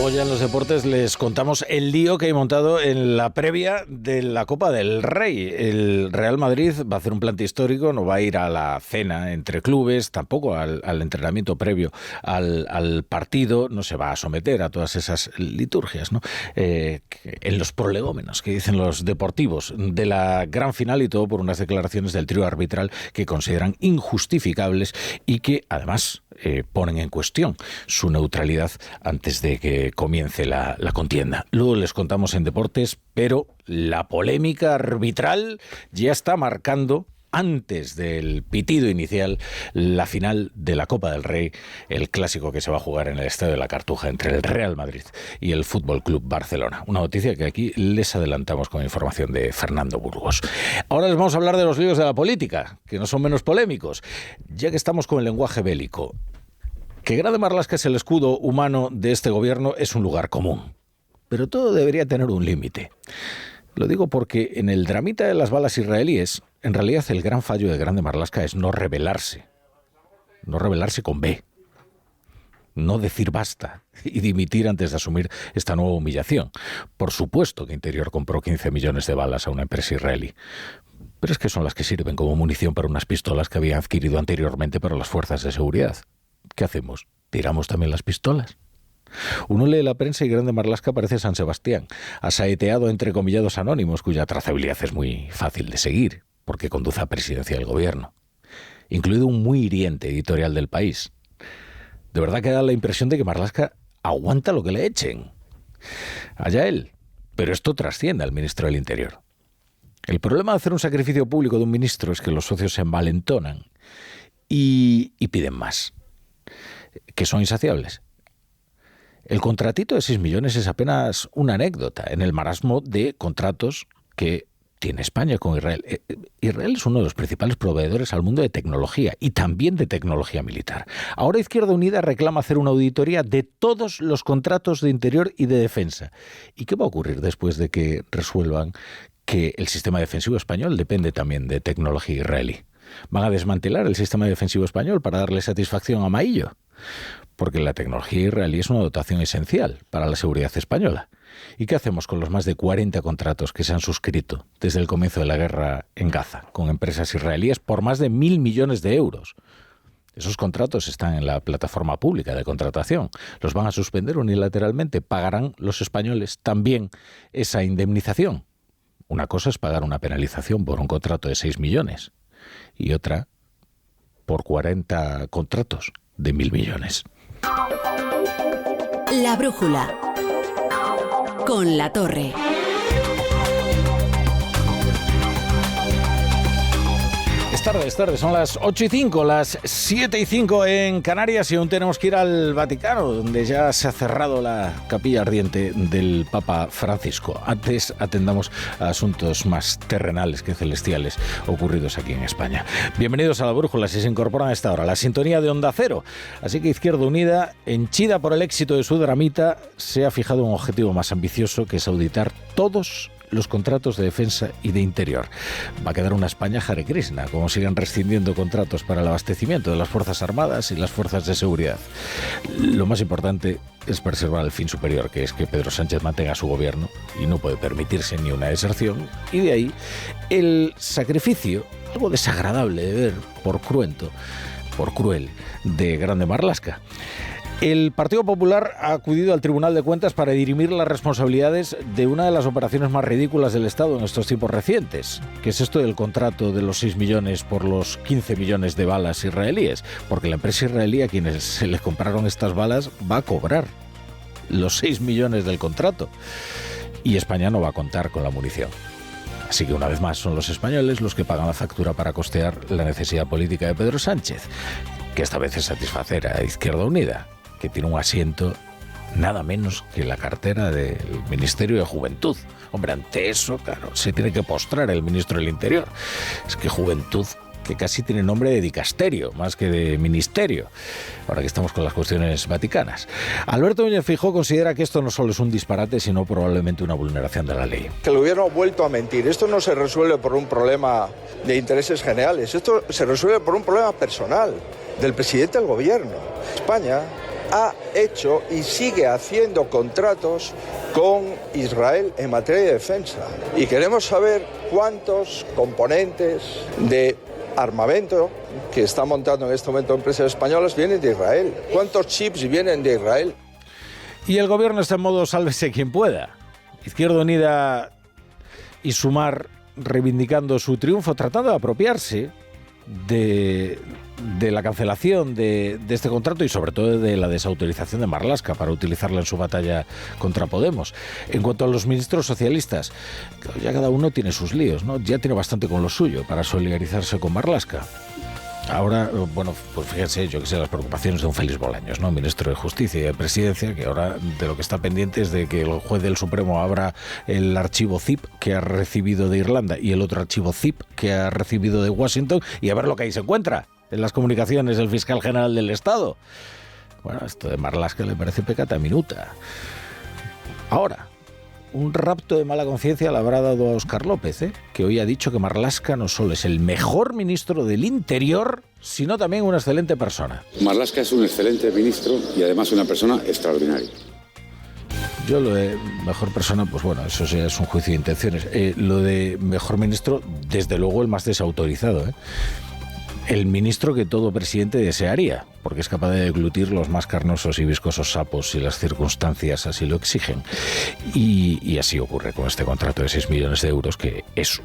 Luego ya en los deportes les contamos el lío que hay montado en la previa de la Copa del Rey. El Real Madrid va a hacer un plante histórico, no va a ir a la cena entre clubes, tampoco al entrenamiento previo al partido, no se va a someter a todas esas liturgias, ¿no? En los prolegómenos que dicen los deportivos de la gran final, y todo por unas declaraciones del trío arbitral que consideran injustificables y que además ponen en cuestión su neutralidad antes de que comience la contienda. Luego les contamos en deportes, pero la polémica arbitral ya está marcando, antes del pitido inicial, la final de la Copa del Rey, el clásico que se va a jugar en el Estadio de la Cartuja entre el Real Madrid y el Fútbol Club Barcelona. Una noticia que aquí les adelantamos con información de Fernando Burgos. Ahora les vamos a hablar de los líos de la política, que no son menos polémicos, ya que estamos con el lenguaje bélico. Que Grande Marlaska es el escudo humano de este gobierno es un lugar común, pero todo debería tener un límite. Lo digo porque en el dramita de las balas israelíes, en realidad el gran fallo de Grande Marlaska es no rebelarse con B, no decir basta y dimitir antes de asumir esta nueva humillación. Por supuesto que Interior compró 15 millones de balas a una empresa israelí, pero es que son las que sirven como munición para unas pistolas que había adquirido anteriormente para las fuerzas de seguridad. ¿Qué hacemos? ¿Tiramos también las pistolas? Uno lee la prensa y Grande Marlaska parece San Sebastián, asaeteado entre comillados anónimos, cuya trazabilidad es muy fácil de seguir, porque conduce a presidencia del gobierno, incluido un muy hiriente editorial del País. De verdad que da la impresión de que Marlaska aguanta lo que le echen. Allá él, pero esto trasciende al ministro del Interior. El problema de hacer un sacrificio público de un ministro es que los socios se envalentonan y piden más, que son insaciables. El contratito de 6 millones es apenas una anécdota en el marasmo de contratos que tiene España con Israel. Israel es uno de los principales proveedores al mundo de tecnología y también de tecnología militar. Ahora Izquierda Unida reclama hacer una auditoría de todos los contratos de interior y de defensa. ¿Y qué va a ocurrir después de que resuelvan que el sistema defensivo español depende también de tecnología israelí? ¿Van a desmantelar el sistema defensivo español para darle satisfacción a Maillo? Porque la tecnología israelí es una dotación esencial para la seguridad española. ¿Y qué hacemos con los más de 40 contratos que se han suscrito desde el comienzo de la guerra en Gaza con empresas israelíes por más de 1.000 millones de euros? Esos contratos están en la plataforma pública de contratación. ¿Los van a suspender unilateralmente? ¿Pagarán los españoles también esa indemnización? Una cosa es pagar una penalización por un contrato de 6 millones y otra por 40 contratos de 1.000 millones. La brújula con La Torre. Es tarde, son las 8:05, las 7:05 en Canarias, y aún tenemos que ir al Vaticano, donde ya se ha cerrado la capilla ardiente del Papa Francisco. Antes atendamos a asuntos más terrenales que celestiales ocurridos aquí en España. Bienvenidos a La Brújula, si se incorporan a esta hora, la sintonía de Onda Cero. Así que Izquierda Unida, henchida por el éxito de su dramita, se ha fijado un objetivo más ambicioso, que es auditar todos los contratos de defensa y de interior. Va a quedar una España Hare Krishna, como sigan rescindiendo contratos para el abastecimiento de las Fuerzas Armadas y las Fuerzas de Seguridad. Lo más importante es preservar el fin superior, que es que Pedro Sánchez mantenga su gobierno, y no puede permitirse ni una deserción, y de ahí el sacrificio, algo desagradable de ver, por cruel, de Grande Marlaska. El Partido Popular ha acudido al Tribunal de Cuentas para dirimir las responsabilidades de una de las operaciones más ridículas del Estado en estos tiempos recientes, que es esto del contrato de los 6 millones por los 15 millones de balas israelíes, porque la empresa israelí a quienes se les compraron estas balas va a cobrar los 6 millones del contrato, y España no va a contar con la munición. Así que una vez más son los españoles los que pagan la factura para costear la necesidad política de Pedro Sánchez, que esta vez es satisfacer a Izquierda Unida, que tiene un asiento nada menos que la cartera del Ministerio de Juventud. Hombre, ante eso, claro, se tiene que postrar el ministro del Interior. Es que Juventud, que casi tiene nombre de dicasterio, más que de ministerio, ahora que estamos con las cuestiones vaticanas. Alberto Núñez Feijóo considera que esto no solo es un disparate, sino probablemente una vulneración de la ley. Que el gobierno ha vuelto a mentir. Esto no se resuelve por un problema de intereses generales, esto se resuelve por un problema personal del presidente del gobierno. España ha hecho y sigue haciendo contratos con Israel en materia de defensa. Y queremos saber cuántos componentes de armamento que está montando en este momento empresas españolas vienen de Israel. ¿Cuántos chips vienen de Israel? Y el gobierno está en modo sálvese quien pueda. Izquierda Unida y Sumar reivindicando su triunfo, tratando de apropiarse de la cancelación de este contrato y sobre todo de la desautorización de Marlaska para utilizarla en su batalla contra Podemos. En cuanto a los ministros socialistas, ya cada uno tiene sus líos, ¿no? Ya tiene bastante con lo suyo para solidarizarse con Marlaska. Ahora, bueno, pues fíjense, yo que sé, las preocupaciones de un Félix Bolaños, ¿no? Ministro de Justicia y de Presidencia, que ahora de lo que está pendiente es de que el juez del Supremo abra el archivo zip que ha recibido de Irlanda y el otro archivo zip que ha recibido de Washington y a ver lo que ahí se encuentra en las comunicaciones del fiscal general del Estado. Bueno, esto de Marlaska le parece pecata minuta. Ahora, un rapto de mala conciencia le habrá dado a Óscar López, que hoy ha dicho que Marlaska no solo es el mejor ministro del Interior, sino también una excelente persona. Marlaska es un excelente ministro y además una persona extraordinaria. Yo lo de mejor persona, pues bueno, eso ya es un juicio de intenciones. Lo de mejor ministro, desde luego el más desautorizado, El ministro que todo presidente desearía, porque es capaz de deglutir los más carnosos y viscosos sapos si las circunstancias así lo exigen. Y así ocurre con este contrato de 6 millones de euros, que es,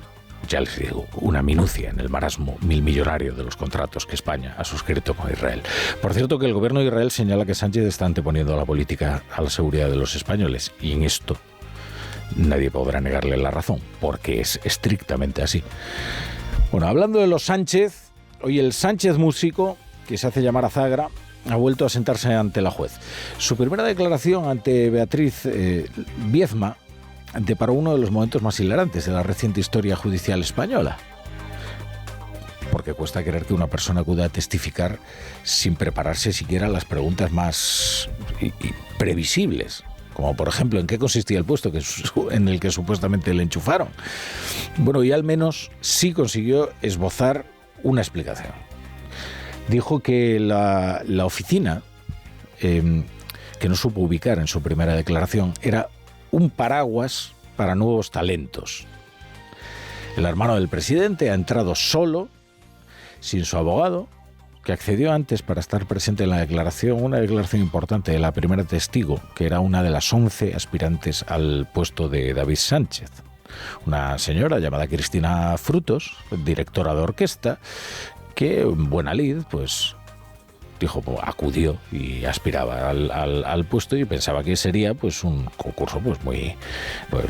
ya les digo, una minucia en el marasmo milmillonario de los contratos que España ha suscrito con Israel. Por cierto, que el gobierno de Israel señala que Sánchez está anteponiendo la política a la seguridad de los españoles, y en esto nadie podrá negarle la razón, porque es estrictamente así. Bueno, hablando de los Sánchez, hoy el Sánchez músico, que se hace llamar Azagra, ha vuelto a sentarse ante la juez. Su primera declaración ante Beatriz Biezma deparó uno de los momentos más hilarantes de la reciente historia judicial española. Porque cuesta creer que una persona acuda a testificar sin prepararse siquiera las preguntas más previsibles. Como por ejemplo, ¿en qué consistía el puesto en el que supuestamente le enchufaron? Bueno, y al menos sí consiguió esbozar una explicación. Dijo que la oficina, que no supo ubicar en su primera declaración, era un paraguas para nuevos talentos. El hermano del presidente ha entrado solo, sin su abogado, que accedió antes para estar presente en la declaración, una declaración importante de la primera testigo, que era una de las 11 aspirantes al puesto de David Sánchez. Una señora llamada Cristina Frutos, directora de orquesta, que en buena lid, pues dijo, pues, acudió y aspiraba al puesto y pensaba que sería pues un concurso pues muy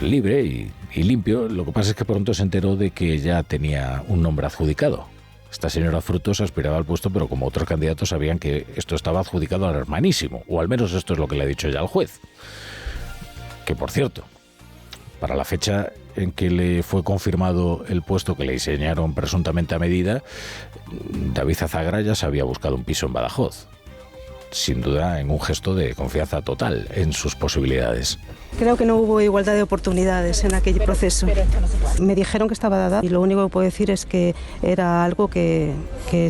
libre y limpio. Lo que pasa es que pronto se enteró de que ya tenía un nombre adjudicado. Esta señora Frutos aspiraba al puesto, pero como otros candidatos sabían que esto estaba adjudicado al hermanísimo, o al menos esto es lo que le ha dicho ya al juez. Que por cierto, para la fecha en que le fue confirmado el puesto que le diseñaron presuntamente a medida, David Azagra ya se había buscado un piso en Badajoz. Sin duda, en un gesto de confianza total en sus posibilidades. Creo que no hubo igualdad de oportunidades en aquel proceso. Me dijeron que estaba dada y lo único que puedo decir es que era algo que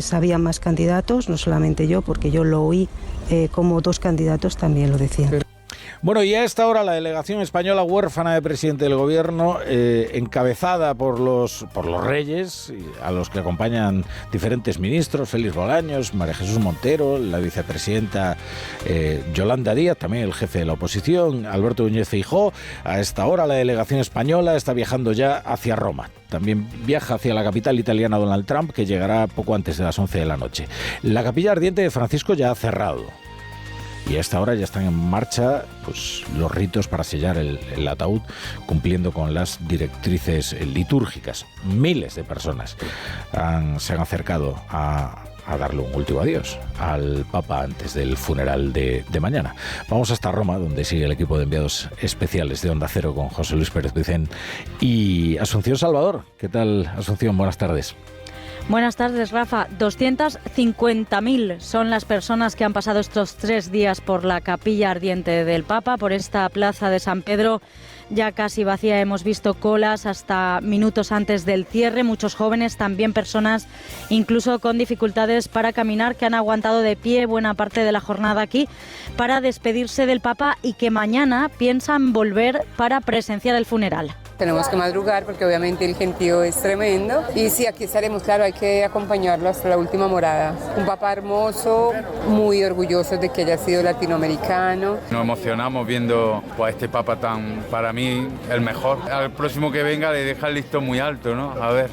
sabían más candidatos, no solamente yo, porque yo lo oí como 2 candidatos también lo decían. Bueno, y a esta hora la delegación española huérfana de presidente del gobierno, encabezada por los reyes, a los que acompañan diferentes ministros, Félix Bolaños, María Jesús Montero, la vicepresidenta Yolanda Díaz, también el jefe de la oposición, Alberto Núñez Feijóo. A esta hora la delegación española está viajando ya hacia Roma. También viaja hacia la capital italiana Donald Trump, que llegará poco antes de las 11 de la noche. La capilla ardiente de Francisco ya ha cerrado. Y a esta hora ya están en marcha pues, los ritos para sellar el ataúd, cumpliendo con las directrices litúrgicas. Miles de personas se han acercado a darle un último adiós al Papa antes del funeral de mañana. Vamos hasta Roma, donde sigue el equipo de enviados especiales de Onda Cero con José Luis Pérez Vicén y Asunción Salvador. ¿Qué tal, Asunción? Buenas tardes. Buenas tardes, Rafa. 250.000 son las personas que han pasado estos 3 días por la capilla ardiente del Papa, por esta plaza de San Pedro, ya casi vacía. Hemos visto colas hasta minutos antes del cierre, muchos jóvenes, también personas incluso con dificultades para caminar, que han aguantado de pie buena parte de la jornada aquí para despedirse del Papa y que mañana piensan volver para presenciar el funeral. Tenemos que madrugar porque obviamente el gentío es tremendo y sí, aquí estaremos, claro, hay que acompañarlo hasta la última morada. Un Papa hermoso, muy orgulloso de que haya sido latinoamericano. Nos emocionamos viendo a este Papa tan, para mí, el mejor. Al próximo que venga le deja el listón muy alto, ¿no? A ver.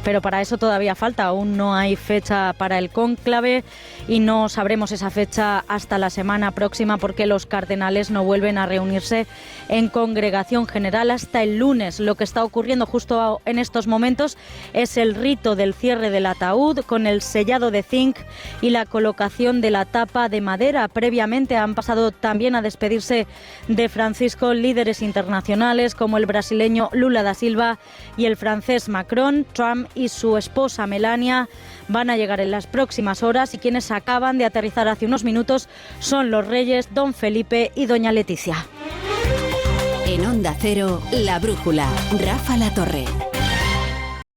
Pero para eso todavía falta, aún no hay fecha para el cónclave y no sabremos esa fecha hasta la semana próxima porque los cardenales no vuelven a reunirse en congregación general hasta el lunes. Lo que está ocurriendo justo en estos momentos es el rito del cierre del ataúd con el sellado de zinc y la colocación de la tapa de madera. Previamente han pasado también a despedirse de Francisco líderes internacionales como el brasileño Lula da Silva y el francés Macron. Trump y su esposa Melania van a llegar en las próximas horas y quienes acaban de aterrizar hace unos minutos son los reyes don Felipe y doña Leticia. En Onda Cero, La Brújula, Rafa La Torre.